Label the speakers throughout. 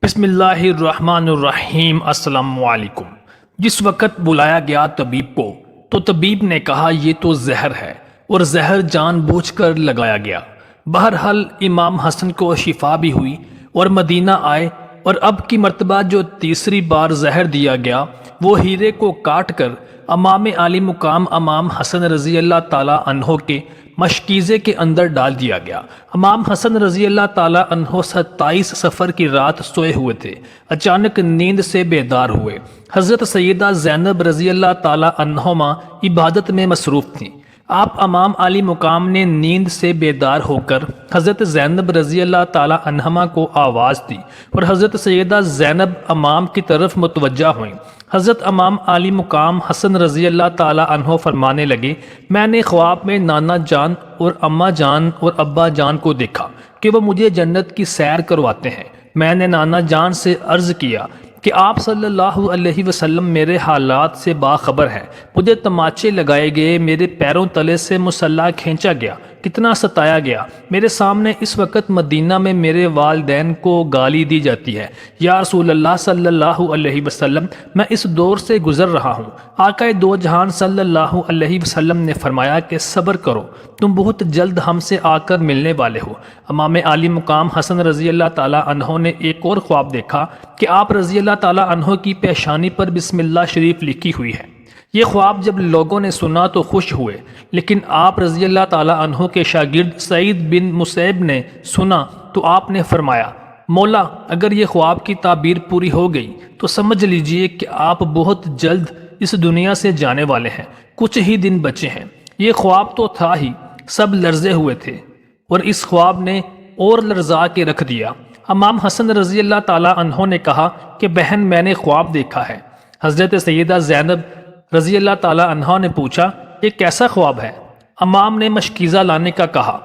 Speaker 1: بسم اللہ الرحمن الرحیم۔ السلام علیکم۔ جس وقت بلایا گیا طبیب کو تو طبیب نے کہا یہ تو زہر ہے، اور زہر جان بوجھ کر لگایا گیا۔ بہرحال امام حسن کو شفا بھی ہوئی اور مدینہ آئے، اور اب کی مرتبہ جو تیسری بار زہر دیا گیا وہ ہیرے کو کاٹ کر امام عالی مقام امام حسن رضی اللہ تعالی عنہ کے مشکیزے کے اندر ڈال دیا گیا۔ امام حسن رضی اللہ تعالی عنہ 27 سفر کی رات سوئے ہوئے تھے، اچانک نیند سے بیدار ہوئے۔ حضرت سیدہ زینب رضی اللہ تعالی عنہما عبادت میں مصروف تھیں۔ آپ امام علی مقام نے نیند سے بیدار ہو کر حضرت زینب رضی اللہ تعالی عنہما کو آواز دی، اور حضرت سیدہ زینب امام کی طرف متوجہ ہوئیں۔ حضرت امام علی مقام حسن رضی اللہ تعالی عنہ فرمانے لگے، میں نے خواب میں نانا جان اور اماں جان اور ابا جان کو دیکھا کہ وہ مجھے جنت کی سیر کرواتے ہیں۔ میں نے نانا جان سے عرض کیا کہ آپ صلی اللہ علیہ وسلم میرے حالات سے باخبر ہیں۔ مجھے تماچے لگائے گئے، میرے پیروں تلے سے مسلح کھینچا گیا، کتنا ستایا گیا۔ میرے سامنے اس وقت مدینہ میں میرے والدین کو گالی دی جاتی ہے۔ یا رسول اللہ صلی اللہ علیہ وسلم، میں اس دور سے گزر رہا ہوں۔ آقا دو جہان صلی اللہ علیہ وسلم نے فرمایا کہ صبر کرو، تم بہت جلد ہم سے آ کر ملنے والے ہو۔ امام عالی مقام حسن رضی اللہ تعالی عنہ نے ایک اور خواب دیکھا کہ آپ رضی اللہ تعالی عنہ کی پیشانی پر بسم اللہ شریف لکھی ہوئی ہے۔ یہ خواب جب لوگوں نے سنا تو خوش ہوئے، لیکن آپ رضی اللہ تعالی عنہ کے شاگرد سعید بن مسیب نے سنا تو آپ نے فرمایا، مولا اگر یہ خواب کی تعبیر پوری ہو گئی تو سمجھ لیجئے کہ آپ بہت جلد اس دنیا سے جانے والے ہیں، کچھ ہی دن بچے ہیں۔ یہ خواب تو تھا ہی، سب لرزے ہوئے تھے، اور اس خواب نے اور لرزا کے رکھ دیا۔ امام حسن رضی اللہ تعالی عنہ نے کہا کہ بہن میں نے خواب دیکھا ہے۔ حضرت سیدہ زینب رضی اللہ تعالی عنہ نے پوچھا یہ کیسا خواب ہے؟ امام نے مشکیزہ لانے کا کہا،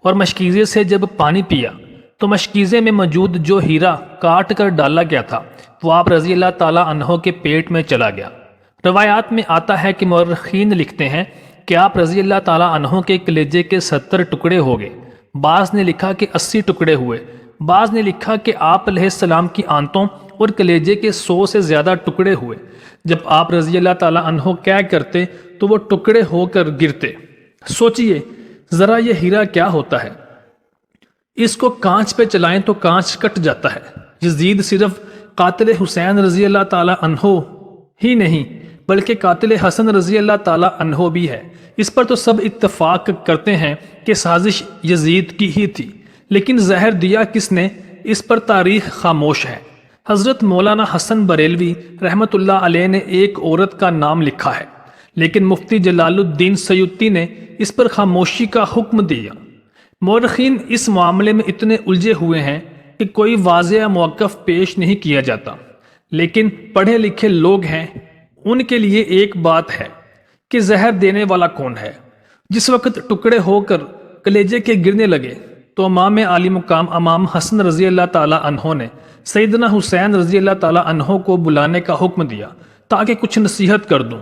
Speaker 1: اور مشکیزے سے جب پانی پیا تو مشکیزے میں موجود جو ہیرا کاٹ کر ڈالا گیا تھا وہ آپ رضی اللہ تعالی عنہ کے پیٹ میں چلا گیا۔ روایات میں آتا ہے کہ مورخین لکھتے ہیں کہ آپ رضی اللہ تعالی عنہ کے کلیجے کے 70 ٹکڑے ہو گئے، بعض نے لکھا کہ 80 ٹکڑے ہوئے، بعض نے لکھا کہ آپ علیہ السلام کی آنتوں اور کلیجے کے 100 سے زیادہ ٹکڑے ہوئے۔ جب آپ رضی اللہ تعالی عنہ کیا کرتے تو وہ ٹکڑے ہو کر گرتے۔ سوچئے ذرا یہ ہیرا کیا ہوتا ہے، اس کو کانچ پہ چلائیں تو کانچ کٹ جاتا ہے۔ یزید صرف قاتل حسین رضی اللہ تعالی عنہ ہی نہیں بلکہ قاتل حسن رضی اللہ تعالی عنہ بھی ہے۔ اس پر تو سب اتفاق کرتے ہیں کہ سازش یزید کی ہی تھی، لیکن زہر دیا کس نے، اس پر تاریخ خاموش ہے۔ حضرت مولانا حسن بریلوی رحمۃ اللہ علیہ نے ایک عورت کا نام لکھا ہے، لیکن مفتی جلال الدین سیوطی نے اس پر خاموشی کا حکم دیا۔ مورخین اس معاملے میں اتنے الجھے ہوئے ہیں کہ کوئی واضح موقف پیش نہیں کیا جاتا، لیکن پڑھے لکھے لوگ ہیں، ان کے لیے ایک بات ہے کہ زہر دینے والا کون ہے۔ جس وقت ٹکڑے ہو کر کلیجے کے گرنے لگے تو امام عالی مقام امام حسن رضی اللہ تعالی عنہ نے سیدنا حسین رضی اللہ تعالی عنہ کو بلانے کا حکم دیا تاکہ کچھ نصیحت کر دوں۔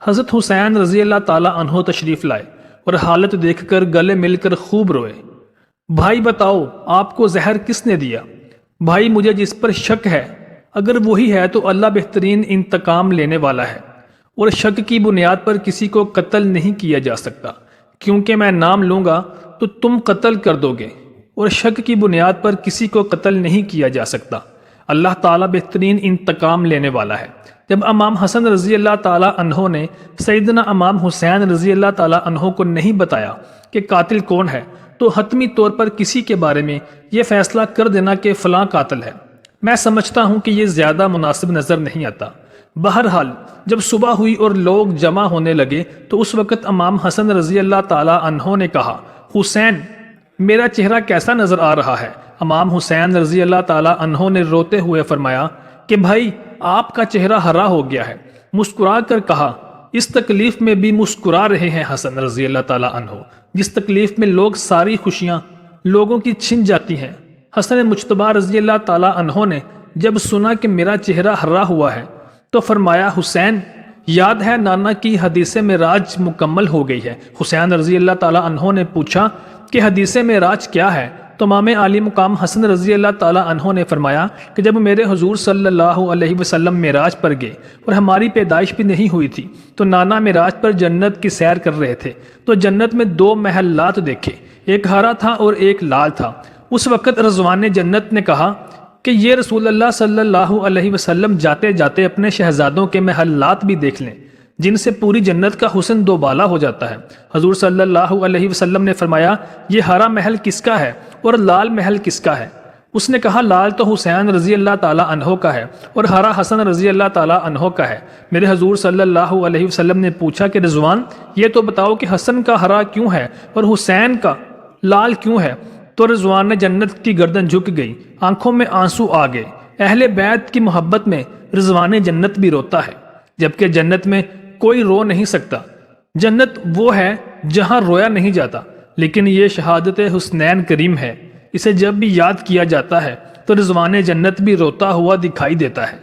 Speaker 1: حضرت حسین رضی اللہ تعالی عنہ تشریف لائے اور حالت دیکھ کر گلے مل کر خوب روئے۔ بھائی بتاؤ آپ کو زہر کس نے دیا؟ بھائی مجھے جس پر شک ہے اگر وہی ہے تو اللہ بہترین انتقام لینے والا ہے، اور شک کی بنیاد پر کسی کو قتل نہیں کیا جا سکتا، کیونکہ میں نام لوں گا تو تم قتل کر دو گے، اور شک کی بنیاد پر کسی کو قتل نہیں کیا جا سکتا۔ اللہ تعالیٰ بہترین انتقام لینے والا ہے۔ جب امام حسن رضی اللہ تعالی عنہ نے سیدنا امام حسین رضی اللہ تعالی عنہ کو نہیں بتایا کہ قاتل کون ہے تو حتمی طور پر کسی کے بارے میں یہ فیصلہ کر دینا کہ فلاں قاتل ہے، میں سمجھتا ہوں کہ یہ زیادہ مناسب نظر نہیں آتا۔ بہرحال جب صبح ہوئی اور لوگ جمع ہونے لگے تو اس وقت امام حسن رضی اللہ تعالی عنہ نے کہا، حسین میرا چہرہ کیسا نظر آ رہا ہے؟ امام حسین رضی اللہ تعالی عنہ نے روتے ہوئے فرمایا کہ بھائی آپ کا چہرہ ہرا ہو گیا ہے۔ مسکرا کر کہا، اس تکلیف میں بھی مسکرا رہے ہیں حسن رضی اللہ تعالی عنہ، جس تکلیف میں لوگ ساری خوشیاں لوگوں کی چھن جاتی ہیں۔ حسن مجتبی رضی اللہ تعالی عنہ نے جب سنا کہ میرا چہرہ ہرا ہوا ہے تو فرمایا، حسین یاد ہے نانا کی حدیث معراج مکمل ہو گئی ہے۔ حسین رضی اللہ تعالی عنہ نے پوچھا کہ حدیث معراج کیا ہے؟ تو امام عالی مقام حسن رضی اللہ تعالیٰ عنہ نے فرمایا کہ جب میرے حضور صلی اللہ علیہ وسلم معراج پر گئے اور ہماری پیدائش بھی نہیں ہوئی تھی تو نانا معراج پر جنت کی سیر کر رہے تھے تو جنت میں 2 محلات دیکھے، ایک ہرا تھا اور ایک لال تھا۔ اس وقت رضوان جنت نے کہا کہ یہ رسول اللہ صلی اللہ علیہ وسلم جاتے جاتے اپنے شہزادوں کے محلات بھی دیکھ لیں جن سے پوری جنت کا حسن دوبالا ہو جاتا ہے۔ حضور صلی اللہ علیہ وسلم نے فرمایا یہ ہرا محل کس کا ہے اور لال محل کس کا ہے؟ اس نے کہا لال تو حسین رضی اللہ تعالیٰ عنہ کا ہے اور ہرا حسن رضی اللہ تعالیٰ عنہ کا ہے۔ میرے حضور صلی اللہ علیہ وسلم نے پوچھا کہ رضوان یہ تو بتاؤ کہ حسن کا ہرا کیوں ہے اور حسین کا لال کیوں ہے؟ تو رضوان نے جنت کی گردن جھک گئی، آنکھوں میں آنسو آ گئے۔ اہل بیت کی محبت میں رضوان جنت بھی روتا ہے، جبکہ جنت میں کوئی رو نہیں سکتا۔ جنت وہ ہے جہاں رویا نہیں جاتا، لیکن یہ شہادت حسنین کریم ہے، اسے جب بھی یاد کیا جاتا ہے تو رضوان جنت بھی روتا ہوا دکھائی دیتا ہے۔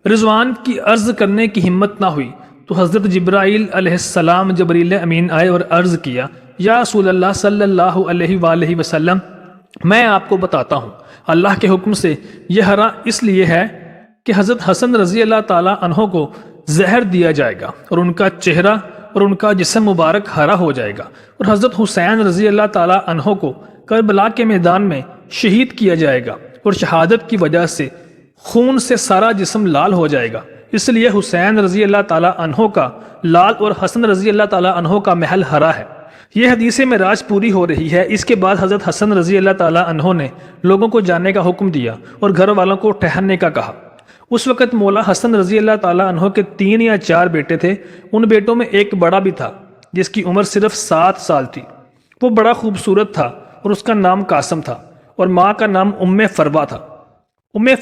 Speaker 1: رضوان کی عرض کرنے کی ہمت نہ ہوئی تو حضرت جبرائیل علیہ السلام جبریل امین آئے اور عرض کیا یا رسول اللہ صلی اللہ علیہ وآلہ وسلم میں آپ کو بتاتا ہوں، اللہ کے حکم سے یہ ہرا اس لیے ہے کہ حضرت حسن رضی اللہ تعالیٰ عنہ کو زہر دیا جائے گا اور ان کا چہرہ اور ان کا جسم مبارک ہرا ہو جائے گا، اور حضرت حسین رضی اللہ تعالیٰ عنہ کو کربلا کے میدان میں شہید کیا جائے گا اور شہادت کی وجہ سے خون سے سارا جسم لال ہو جائے گا۔ اس لیے حسین رضی اللہ تعالیٰ عنہ کا لال اور حسن رضی اللہ تعالیٰ عنہ کا محل ہرا ہے۔ یہ حدیث معراج پوری ہو رہی ہے۔ اس کے بعد حضرت حسن رضی اللہ تعالیٰ عنہ نے لوگوں کو جانے کا حکم دیا اور گھر والوں کو ٹھہرنے کا کہا۔ اس وقت مولا حسن رضی اللہ تعالیٰ عنہ کے 3 یا 4 بیٹے تھے۔ ان بیٹوں میں ایک بڑا بھی تھا جس کی عمر صرف 7 سال تھی۔ وہ بڑا خوبصورت تھا اور اس کا نام قاسم تھا اور ماں کا نام فروہ تھا۔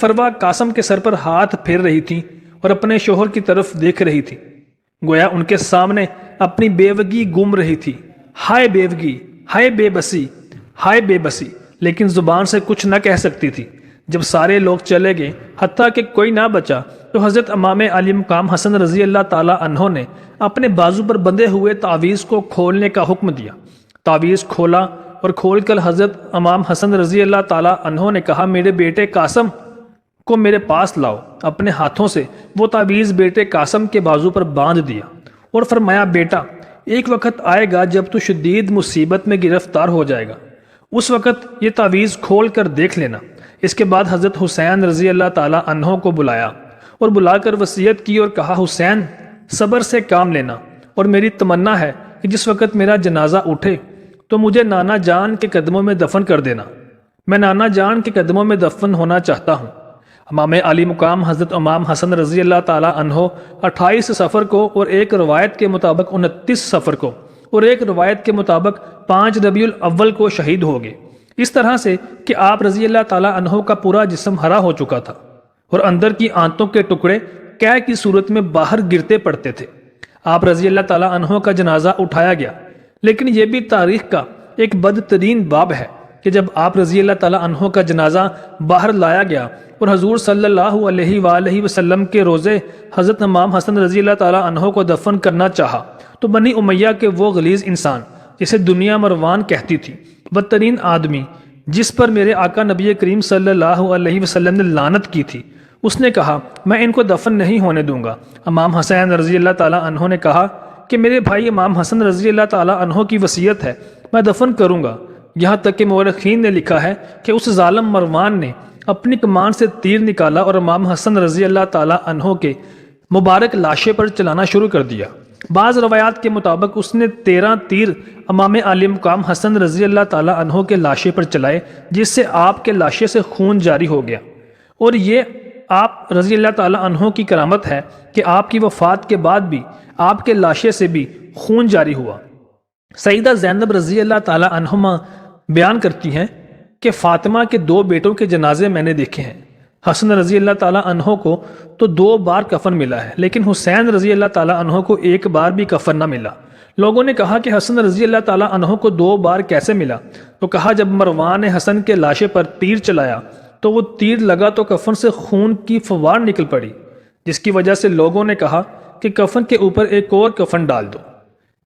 Speaker 1: فروہ قاسم کے سر پر ہاتھ پھیر رہی تھی اور اپنے شوہر کی طرف دیکھ رہی تھی، گویا ان کے سامنے اپنی بیوگی گم رہی تھی۔ ہائے بیوگی، ہائے بے بسی، ہائے بے بسی، لیکن زبان سے کچھ نہ کہہ سکتی تھی۔ جب سارے لوگ چلے گئے حتیٰ کہ کوئی نہ بچا تو حضرت امام علی مقام حسن رضی اللہ تعالیٰ عنہ نے اپنے بازو پر بندھے ہوئے تعویذ کو کھولنے کا حکم دیا۔ تعویذ کھولا اور کھول کر حضرت امام حسن رضی اللہ تعالیٰ عنہ نے کہا میرے بیٹے قاسم کو میرے پاس لاؤ۔ اپنے ہاتھوں سے وہ تعویذ بیٹے قاسم کے بازو پر باندھ دیا اور فرمایا بیٹا ایک وقت آئے گا جب تو شدید مصیبت میں گرفتار ہو جائے گا، اس وقت یہ تعویذ کھول کر دیکھ لینا۔ اس کے بعد حضرت حسین رضی اللہ تعالیٰ عنہ کو بلایا اور بلا کر وصیت کی اور کہا حسین صبر سے کام لینا، اور میری تمنا ہے کہ جس وقت میرا جنازہ اٹھے تو مجھے نانا جان کے قدموں میں دفن کر دینا، میں نانا جان کے قدموں میں دفن ہونا چاہتا ہوں۔ امام علی مقام حضرت امام حسن رضی اللہ تعالیٰ عنہ 28 صفر کو اور ایک روایت کے مطابق 29 صفر کو اور ایک روایت کے مطابق 5 ربیع الاول کو شہید ہو گئے، اس طرح سے کہ آپ رضی اللہ تعالیٰ عنہ کا پورا جسم ہرا ہو چکا تھا اور اندر کی آنتوں کے ٹکڑے قے کی صورت میں باہر گرتے پڑتے تھے۔ آپ رضی اللہ تعالیٰ عنہ کا جنازہ اٹھایا گیا، لیکن یہ بھی تاریخ کا ایک بدترین باب ہے کہ جب آپ رضی اللہ تعالیٰ عنہ کا جنازہ باہر لایا گیا اور حضور صلی اللہ علیہ وآلہ وسلم کے روزے حضرت امام حسن رضی اللہ تعالیٰ عنہ کو دفن کرنا چاہا تو بنی امیہ کے وہ غلیظ انسان جسے دنیا مروان کہتی تھی، بدترین آدمی جس پر میرے آقا نبی کریم صلی اللہ علیہ وسلم نے لعنت کی تھی، اس نے کہا میں ان کو دفن نہیں ہونے دوں گا۔ امام حسین رضی اللہ تعالیٰ عنہ نے کہا کہ میرے بھائی امام حسن رضی اللہ تعالیٰ عنہ کی وصیت ہے، میں دفن کروں گا۔ یہاں تک کہ مورخین نے لکھا ہے کہ اس ظالم مروان نے اپنی کمان سے تیر نکالا اور امام حسن رضی اللہ تعالیٰ عنہ کے مبارک لاشے پر چلانا شروع کر دیا۔ بعض روایات کے مطابق اس نے 13 تیر امام علی مقام حسن رضی اللہ تعالیٰ عنہ کے لاشے پر چلائے، جس سے آپ کے لاشے سے خون جاری ہو گیا، اور یہ آپ رضی اللہ تعالیٰ عنہ کی کرامت ہے کہ آپ کی وفات کے بعد بھی آپ کے لاشے سے بھی خون جاری ہوا۔ سیدہ زینب رضی اللہ تعالیٰ عنہما بیان کرتی ہیں کہ فاطمہ کے 2 بیٹوں کے جنازے میں نے دیکھے ہیں۔ حسن رضی اللہ تعالیٰ عنہ کو تو 2 بار کفن ملا ہے، لیکن حسین رضی اللہ تعالیٰ عنہ کو 1 بار بھی کفن نہ ملا۔ لوگوں نے کہا کہ حسن رضی اللہ تعالیٰ عنہ کو 2 بار کیسے ملا؟ تو کہا جب مروان نے حسن کے لاشے پر تیر چلایا تو وہ تیر لگا تو کفن سے خون کی فوار نکل پڑی، جس کی وجہ سے لوگوں نے کہا کہ کفن کے اوپر ایک اور کفن ڈال دو۔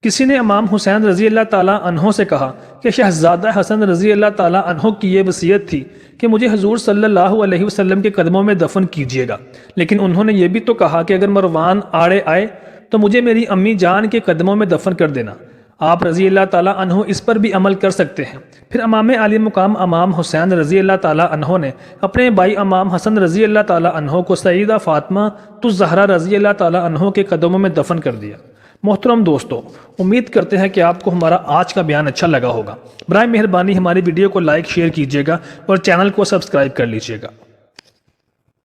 Speaker 1: کسی نے امام حسین رضی اللہ تعالیٰ عنہ سے کہا کہ شہزادہ حسن رضی اللہ تعالیٰ عنہ کی یہ وصیت تھی کہ مجھے حضور صلی اللہ علیہ وسلم کے قدموں میں دفن کیجیے گا، لیکن انہوں نے یہ بھی تو کہا کہ اگر مروان آڑے آئے تو مجھے میری امی جان کے قدموں میں دفن کر دینا۔ آپ رضی اللہ تعالیٰ عنہ اس پر بھی عمل کر سکتے ہیں۔ پھر امام علی مقام امام حسین رضی اللہ تعالیٰ عنہ نے اپنے بھائی امام حسن رضی اللہ تعالیٰ عنہ کو سیدہ فاطمہ الزہرا رضی اللہ تعالیٰ عنہ کے قدموں میں دفن کر دیا۔ محترم دوستو، امید کرتے ہیں کہ آپ کو ہمارا آج کا بیان اچھا لگا ہوگا۔ برائے مہربانی ہماری ویڈیو کو لائک شیئر کیجیے گا اور چینل کو سبسکرائب کر لیجیے گا۔